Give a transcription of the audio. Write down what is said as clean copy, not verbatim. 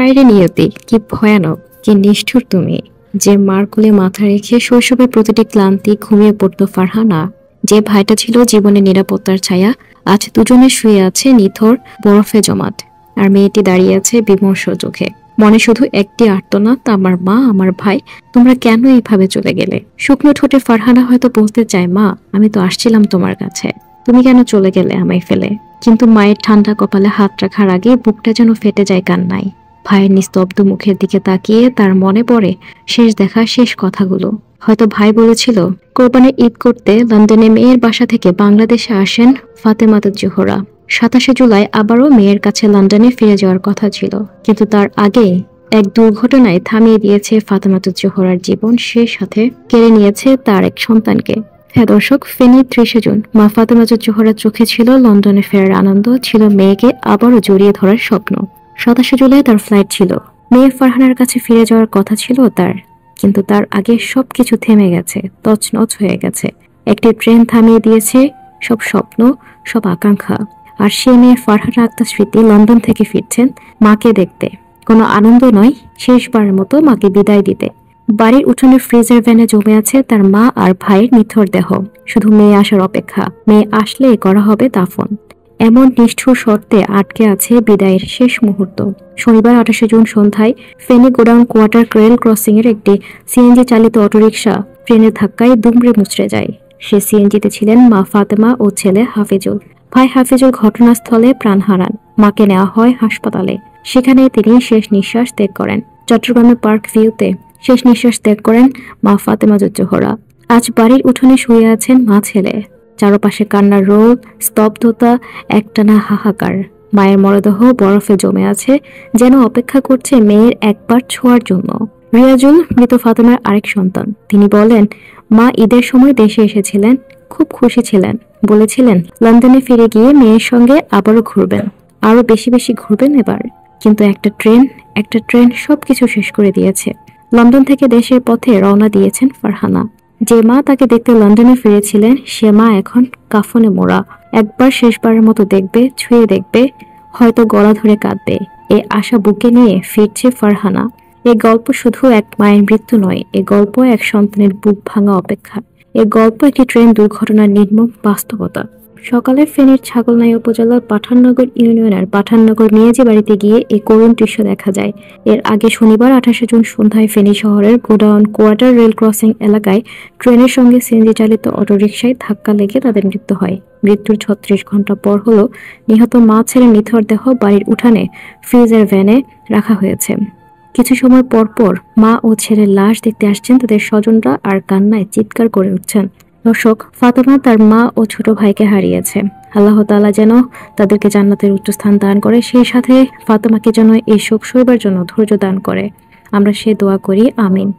হায় রে নিয়তি, কি ভয়ানক, কি নিষ্ঠুর তুমি! যে মার কোলে মাথা রেখে শৈশবের প্রতিটি ক্লান্তি ঘুমিয়ে পড়তো ফারহানা, যে ভাইটা ছিল জীবনে নিরাপত্তার ছায়া, আজ দুজনে শুয়ে আছে নিথর বরফে জমাট। আর মেয়েটি দাঁড়িয়ে আছে বিমর্ষ চোখে, মনে শুধু একটি আর্তনাদ, আমার মা, আমার ভাই, তোমরা কেন এইভাবে চলে গেলে? শুকনো ঠোঁটে ফারহানা হয়তো বলতে চায়, মা, আমি তো আসছিলাম তোমার কাছে, তুমি কেন চলে গেলে আমায় ফেলে? কিন্তু মায়ের ঠান্ডা কপালে হাত রাখার আগে বুকটা যেন ফেটে যায় কান্নায়। ভাইয়ের নিস্তব্ধ মুখের দিকে তাকিয়ে তার মনে পড়ে শেষ দেখা, শেষ কথাগুলো। হয়তো ভাই বলেছিল, কোরবানির ঈদ করতে লন্ডনে মেয়ের বাসা থেকে বাংলাদেশে আসেন ফাতেমাতুজ জোহরা। 27 জুলাই আবারও মেয়ের কাছে লন্ডনে ফিরে যাওয়ার কথা ছিল, কিন্তু তার আগে এক দুর্ঘটনায় থামিয়ে দিয়েছে ফাতেমাতুজ জোহরার জীবন, সে সাথে কেড়ে নিয়েছে তার এক সন্তানকে। হ্যাঁ দর্শক, ফেনী 30 জুন মা ফাতেমাতুজ জোহরার চোখে ছিল লন্ডনে ফেরার আনন্দ, ছিল মেয়েকে আবারও জড়িয়ে ধরার স্বপ্ন। 27 জুলাই তার ফ্লাইট ছিল, মেয়ে ফারহানার কাছে ফিরে যাওয়ার কথা ছিল তার, কিন্তু তার আগে সবকিছু থেমে গেছে, তছনছ হয়ে গেছে। একটি ট্রেন থামিয়ে দিয়েছে সব স্বপ্ন, সব আকাঙ্ক্ষা। আর সে মেয়ে ফারহানা আক্তার স্মৃতি লন্ডন থেকে ফিরছেন মাকে দেখতে, কোনো আনন্দ নয়, শেষবারের মতো মাকে বিদায় দিতে। বাড়ির উঠোনে ফ্রিজের ভ্যানে জমে আছে তার মা আর ভাইয়ের নিথর দেহ, শুধু মেয়ে আসার অপেক্ষা, মেয়ে আসলে করা হবে দাফন। এমন নিষ্ঠুর শর্তে আটকে আছে বিদায়ের শেষ মুহূর্ত। শনিবার 28 জুন সন্ধ্যায় Feni godown quarter rail crossing এর একটি সিএনজি চালিত অটোরিকশা ট্রেনের ধাক্কায় দুমড়ে মুচড়ে যায়। সে সিএনজিতে ছিলেন মা ফাতেমা ও ছেলে হাফিজুল। ভাই হাফিজুল ঘটনাস্থলে প্রাণ হারান, মাকে নেওয়া হয় হাসপাতালে, সেখানে তিনি শেষ নিঃশ্বাস ত্যাগ করেন। চট্টগ্রামের পার্ক ভিউতে শেষ নিঃশ্বাস ত্যাগ করেন মা ফাতেমাতুজ জোহরা। আজ বাড়ির উঠোনে শুয়ে আছেন মা ছেলে, চারপাশে কান্নার রোল, স্তব্ধতা, একটানা হাহাকার। মায়ের মরদেহ বরফে জমে আছে, যেন অপেক্ষা করছে মেয়ের একবার ছোঁয়ার জন্য। রিয়াজুল মৃত ফাতেমার আরেক সন্তান, তিনি বলেন, মা ঈদের সময় দেশে এসেছিলেন, খুব খুশি ছিলেন, বলেছিলেন লন্ডনে ফিরে গিয়ে মেয়ের সঙ্গে আবারও ঘুরবেন, আরো বেশি বেশি ঘুরবেন এবার। কিন্তু একটা ট্রেন সবকিছু শেষ করে দিয়েছে। লন্ডন থেকে দেশের পথে রওনা দিয়েছেন ফারহানা। যে মা তাকে দেখতে লন্ডনে ফিরেছিলেন, সে মা এখন কাফনে মোড়া। একবার শেষবারের মতো দেখবে, ছুঁয়ে দেখবে, হয়তো গলা ধরে কাঁদবে। এই আশা বুকে নিয়ে ফিরছে ফারহানা। এই গল্প শুধু এক মায়ের মৃত্যু নয়, এ গল্প এক সন্তানের বুক ভাঙা অপেক্ষা, এ গল্প একটি ট্রেন দুর্ঘটনার নির্মম বাস্তবতা। সকালে ফেনীর ছাগলনাইয়া উপজেলার পাঠাননগর ইউনিয়নের পাঠাননগর মেয়াজি বাড়িতে গিয়ে এই করুণ দৃশ্য দেখা যায়। এর আগে শনিবার 28 জুন সন্ধ্যায় ফেনী শহরের গোডাউন কোয়ার্টার রেল ক্রসিং এলাকায় ট্রেনের সঙ্গে সিএনজি চালিত অটোরিকশায় ধাক্কা লেগে তাদের মৃত্যু হয়। মৃত্যুর 36 ঘন্টা পর হলো নিহত মা ছেলের নিথর দেহ বাড়ির উঠানে ফ্রিজের ভ্যানে রাখা হয়েছে। কিছু সময় পর পর মা ও ছেলের লাশ দেখতে আসছেন তাদের স্বজনরা, আর কান্নায় চিৎকার করে উঠছেন। দর্শক, ফাতেমা তার মা ও ছোট ভাইকে হারিয়েছে। আল্লাহ তাআলা যেন তাদেরকে জান্নাতের উচ্চস্থান দান করে, সেই সাথে ফাতেমাকে যেন এই শোক সইবার জন্য ধৈর্য দান করে। আমরা সে দোয়া করি, আমিন।